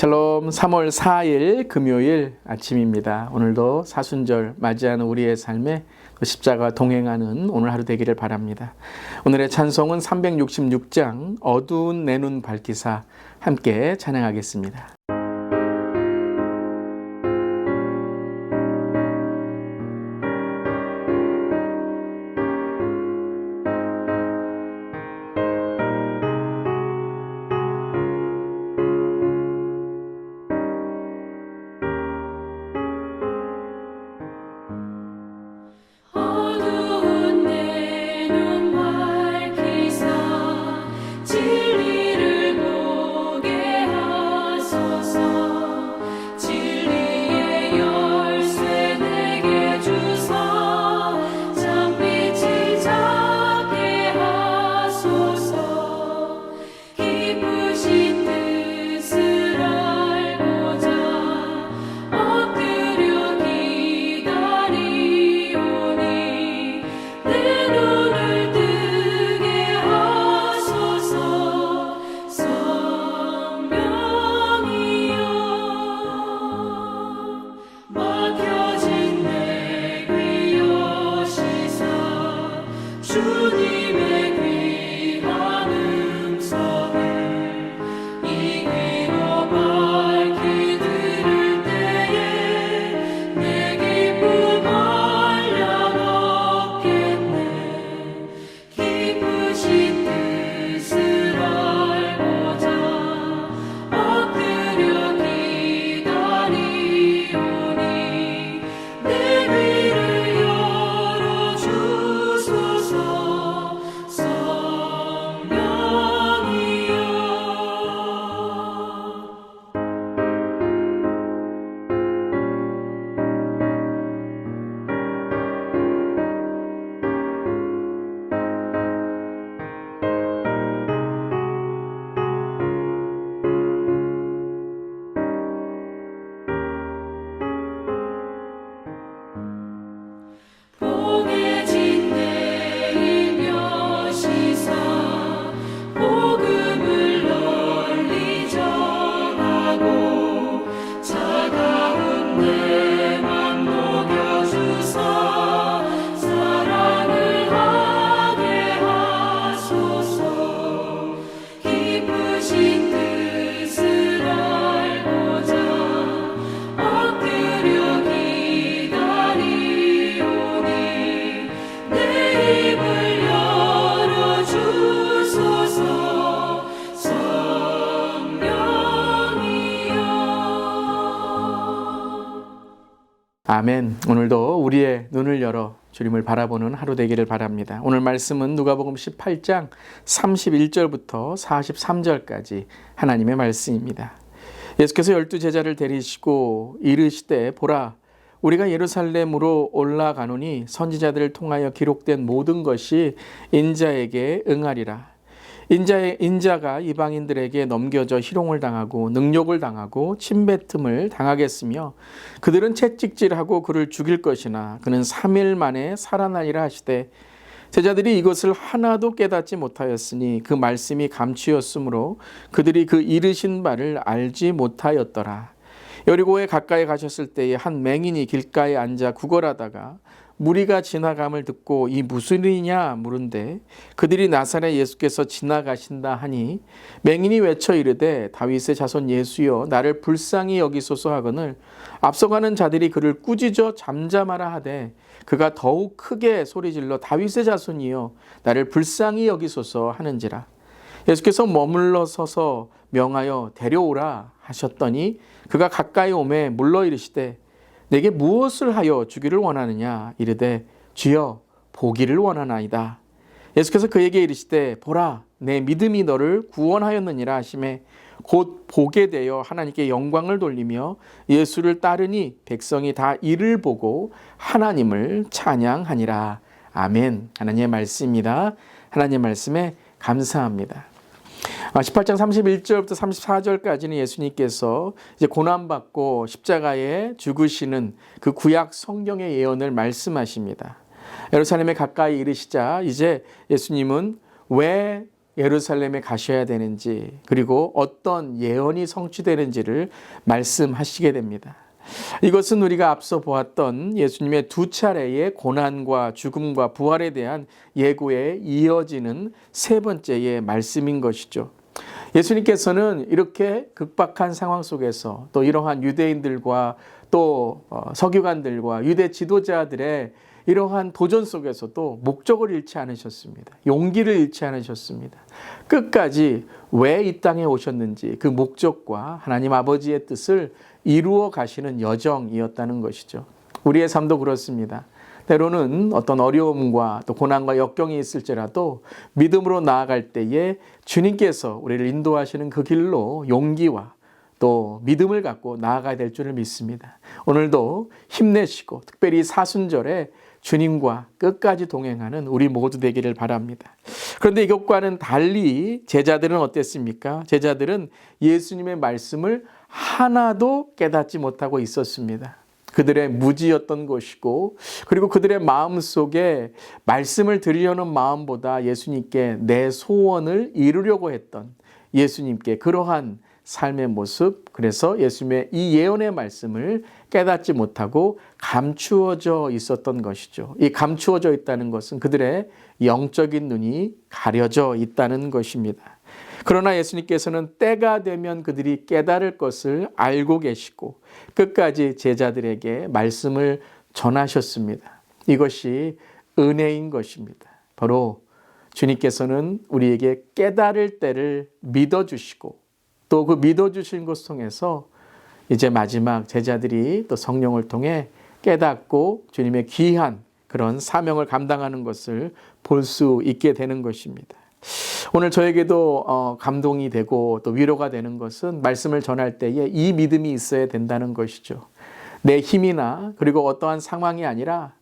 샬롬. 3월 4일 금요일 아침입니다. 오늘도 사순절 맞이하는 우리의 삶에 십자가와 동행하는 오늘 하루 되기를 바랍니다. 오늘의 찬송은 366장 어두운 내 눈 밝히사 함께 찬양하겠습니다. 아멘. 오늘도 우리의 눈을 열어 주님을 바라보는 하루 되기를 바랍니다. 오늘 말씀은 누가복음 18장 31절부터 43절까지 하나님의 말씀입니다. 예수께서 12제자를 데리시고 이르시되 보라, 우리가 예루살렘으로 올라가노니 선지자들을 통하여 기록된 모든 것이 인자에게 응하리라. 인자가 이방인들에게 넘겨져 희롱을 당하고 능욕을 당하고 침뱉음을 당하겠으며 그들은 채찍질하고 그를 죽일 것이나 그는 3일 만에 살아나리라 하시되 제자들이 이것을 하나도 깨닫지 못하였으니 그 말씀이 감추었으므로 그들이 그 이르신 바를 알지 못하였더라. 여리고에 가까이 가셨을 때에 한 맹인이 길가에 앉아 구걸하다가 무리가 지나감을 듣고 이 무슨 일이냐 물은데 그들이 나사렛 예수께서 지나가신다 하니 맹인이 외쳐 이르되 다윗의 자손 예수여 나를 불쌍히 여기소서 하거늘 앞서가는 자들이 그를 꾸짖어 잠잠하라 하되 그가 더욱 크게 소리질러 다윗의 자손이여 나를 불쌍히 여기소서 하는지라. 예수께서 머물러 서서 명하여 데려오라 하셨더니 그가 가까이 오매 물러 이르시되 내게 무엇을 하여 주기를 원하느냐 이르되 주여 보기를 원하나이다. 예수께서 그에게 이르시되 보라 내 믿음이 너를 구원하였느니라 하시매 곧 보게 되어 하나님께 영광을 돌리며 예수를 따르니 백성이 다 이를 보고 하나님을 찬양하니라. 아멘. 하나님의 말씀입니다. 하나님의 말씀에 감사합니다. 18장 31절부터 34절까지는 예수님께서 이제 고난받고 십자가에 죽으시는 그 구약 성경의 예언을 말씀하십니다. 예루살렘에 가까이 이르시자 이제 예수님은 왜 예루살렘에 가셔야 되는지, 그리고 어떤 예언이 성취되는지를 말씀하시게 됩니다. 이것은 우리가 앞서 보았던 예수님의 두 차례의 고난과 죽음과 부활에 대한 예고에 이어지는 세 번째의 말씀인 것이죠. 예수님께서는 이렇게 극박한 상황 속에서 또 이러한 유대인들과 또 서기관들과 유대 지도자들의 이러한 도전 속에서도 목적을 잃지 않으셨습니다. 용기를 잃지 않으셨습니다. 끝까지 왜 이 땅에 오셨는지 그 목적과 하나님 아버지의 뜻을 이루어 가시는 여정이었다는 것이죠. 우리의 삶도 그렇습니다. 때로는 어떤 어려움과 또 고난과 역경이 있을지라도 믿음으로 나아갈 때에 주님께서 우리를 인도하시는 그 길로 용기와 또 믿음을 갖고 나아가야 될 줄을 믿습니다. 오늘도 힘내시고 특별히 사순절에 주님과 끝까지 동행하는 우리 모두 되기를 바랍니다. 그런데 이것과는 달리 제자들은 어땠습니까? 제자들은 예수님의 말씀을 하나도 깨닫지 못하고 있었습니다. 그들의 무지였던 것이고, 그리고 그들의 마음속에 말씀을 드리려는 마음보다 예수님께 내 소원을 이루려고 했던 예수님께 그러한 삶의 모습, 그래서 예수님의 이 예언의 말씀을 깨닫지 못하고 감추어져 있었던 것이죠. 이 감추어져 있다는 것은 그들의 영적인 눈이 가려져 있다는 것입니다. 그러나 예수님께서는 때가 되면 그들이 깨달을 것을 알고 계시고 끝까지 제자들에게 말씀을 전하셨습니다. 이것이 은혜인 것입니다. 바로 주님께서는 우리에게 깨달을 때를 믿어주시고 또 그 믿어주신 것을 통해서 이제 마지막 제자들이 또 성령을 통해 깨닫고 주님의 귀한 그런 사명을 감당하는 것을 볼 수 있게 되는 것입니다. 오늘 저에게도 감동이 되고 또 위로가 되는 것은 말씀을 전할 때에 이 믿음이 있어야 된다는 것이죠. 내 힘이나 그리고 어떠한 상황이 아니라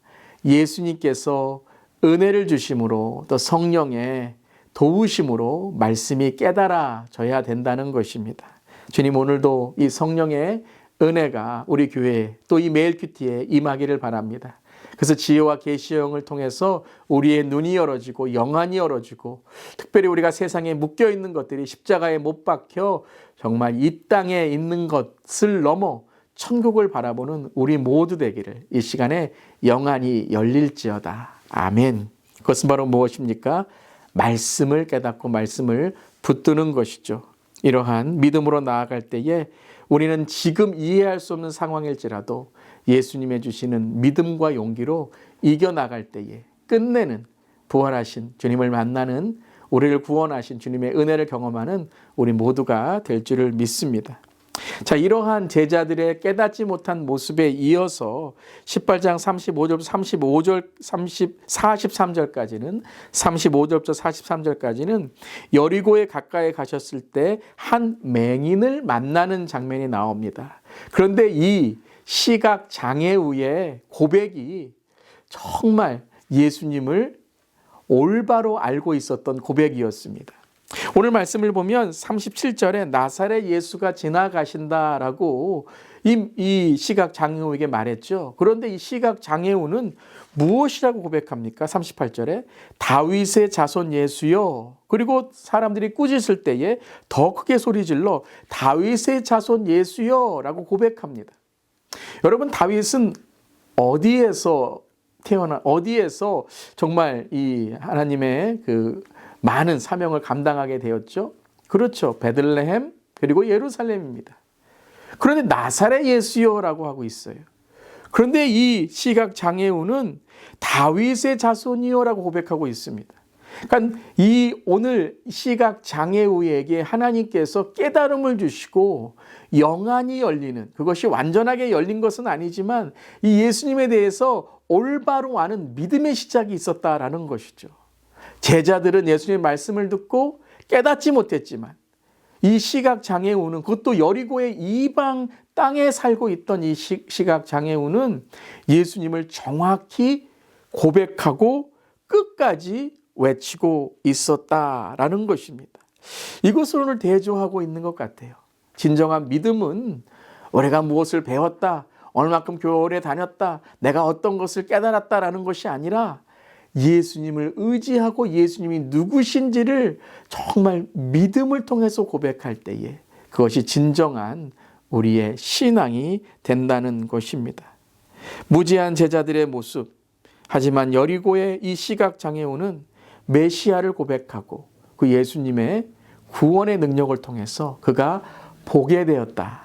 예수님께서 은혜를 주심으로 또 성령의 도우심으로 말씀이 깨달아져야 된다는 것입니다. 주님, 오늘도 이 성령의 은혜가 우리 교회에 또 이 매일 큐티에 임하기를 바랍니다. 그래서 지혜와 계시의 영을 통해서 우리의 눈이 열어지고 영안이 열어지고 특별히 우리가 세상에 묶여있는 것들이 십자가에 못 박혀 정말 이 땅에 있는 것을 넘어 천국을 바라보는 우리 모두 되기를 이 시간에 영안이 열릴지어다. 아멘. 그것은 바로 무엇입니까? 말씀을 깨닫고 말씀을 붙드는 것이죠. 이러한 믿음으로 나아갈 때에 우리는 지금 이해할 수 없는 상황일지라도 예수님의 주시는 믿음과 용기로 이겨나갈 때에 끝내는 부활하신 주님을 만나는 우리를 구원하신 주님의 은혜를 경험하는 우리 모두가 될 줄을 믿습니다. 자, 이러한 제자들의 깨닫지 못한 모습에 이어서 18장 35절, 43절까지는 35절부터 43절까지는 여리고에 가까이 가셨을 때 한 맹인을 만나는 장면이 나옵니다. 그런데 이 시각 장애우의 고백이 정말 예수님을 올바로 알고 있었던 고백이었습니다. 오늘 말씀을 보면 37절에 나사렛 예수가 지나가신다라고 이 시각 장애우에게 말했죠. 그런데 이 시각 장애우는 무엇이라고 고백합니까? 38절에 다윗의 자손 예수여. 그리고 사람들이 꾸짖을 때에 더 크게 소리질러 다윗의 자손 예수여 라고 고백합니다. 여러분, 다윗은 어디에서 어디에서 정말 이 하나님의 그 많은 사명을 감당하게 되었죠? 그렇죠. 베들레헴 그리고 예루살렘입니다. 그런데 나사렛 예수여라고 하고 있어요. 그런데 이 시각 장애우는 다윗의 자손이여라고 고백하고 있습니다. 그러니까 이 오늘 시각 장애우에게 하나님께서 깨달음을 주시고 영안이 열리는, 그것이 완전하게 열린 것은 아니지만 이 예수님에 대해서 올바로 아는 믿음의 시작이 있었다라는 것이죠. 제자들은 예수님의 말씀을 듣고 깨닫지 못했지만 이 시각 장애우는, 그것도 여리고의 이방 땅에 살고 있던 이 시각 장애우는 예수님을 정확히 고백하고 끝까지 외치고 있었다라는 것입니다. 이것을 오늘 대조하고 있는 것 같아요. 진정한 믿음은 우리가 무엇을 배웠다, 얼마큼 교회에 다녔다, 내가 어떤 것을 깨달았다라는 것이 아니라 예수님을 의지하고 예수님이 누구신지를 정말 믿음을 통해서 고백할 때에 그것이 진정한 우리의 신앙이 된다는 것입니다. 무지한 제자들의 모습, 하지만 여리고의 이 시각장애우는 메시아를 고백하고 그 예수님의 구원의 능력을 통해서 그가 보게 되었다.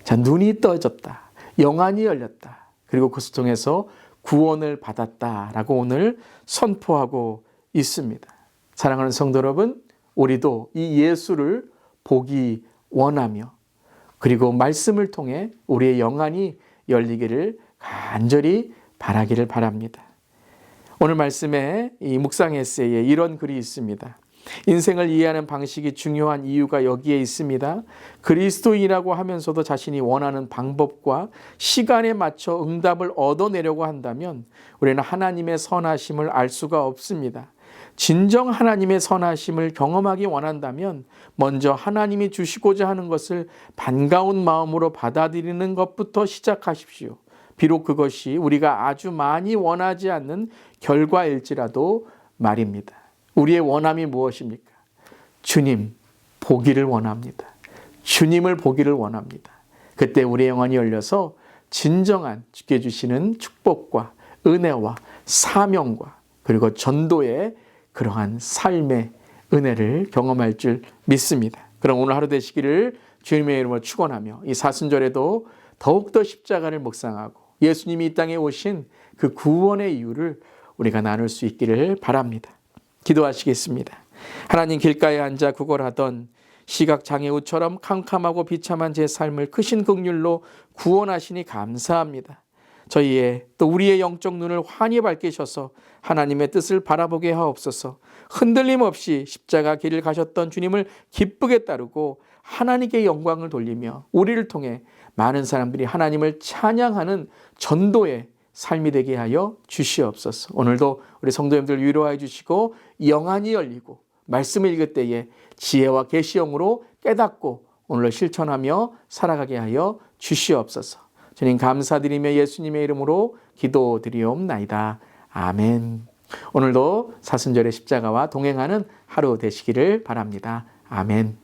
자, 눈이 떠졌다. 영안이 열렸다. 그리고 그것을 통해서 구원을 받았다라고 오늘 선포하고 있습니다. 사랑하는 성도 여러분, 우리도 이 예수를 보기 원하며 그리고 말씀을 통해 우리의 영안이 열리기를 간절히 바라기를 바랍니다. 오늘 말씀에 이 묵상 에세이에 이런 글이 있습니다. 인생을 이해하는 방식이 중요한 이유가 여기에 있습니다. 그리스도인이라고 하면서도 자신이 원하는 방법과 시간에 맞춰 응답을 얻어내려고 한다면 우리는 하나님의 선하심을 알 수가 없습니다. 진정 하나님의 선하심을 경험하기 원한다면 먼저 하나님이 주시고자 하는 것을 반가운 마음으로 받아들이는 것부터 시작하십시오. 비록 그것이 우리가 아주 많이 원하지 않는 결과일지라도 말입니다. 우리의 원함이 무엇입니까? 주님 보기를 원합니다. 주님을 보기를 원합니다. 그때 우리의 영안이 열려서 진정한 주께 주시는 축복과 은혜와 사명과 그리고 전도의 그러한 삶의 은혜를 경험할 줄 믿습니다. 그럼 오늘 하루 되시기를 주님의 이름으로 축원하며 이 사순절에도 더욱더 십자가를 묵상하고 예수님이 이 땅에 오신 그 구원의 이유를 우리가 나눌 수 있기를 바랍니다. 기도하시겠습니다. 하나님, 길가에 앉아 구걸하던 시각장애우처럼 캄캄하고 비참한 제 삶을 크신 긍휼로 구원하시니 감사합니다. 저희의 또 우리의 영적 눈을 환히 밝히셔서 하나님의 뜻을 바라보게 하옵소서. 흔들림 없이 십자가 길을 가셨던 주님을 기쁘게 따르고 하나님께 영광을 돌리며 우리를 통해 많은 사람들이 하나님을 찬양하는 전도의 삶이 되게 하여 주시옵소서. 오늘도 우리 성도님들 위로하여 주시고 영안이 열리고 말씀을 읽을 때에 지혜와 계시형으로 깨닫고 오늘로 실천하며 살아가게 하여 주시옵소서. 주님 감사드리며 예수님의 이름으로 기도드리옵나이다. 아멘. 오늘도 사순절의 십자가와 동행하는 하루 되시기를 바랍니다. 아멘.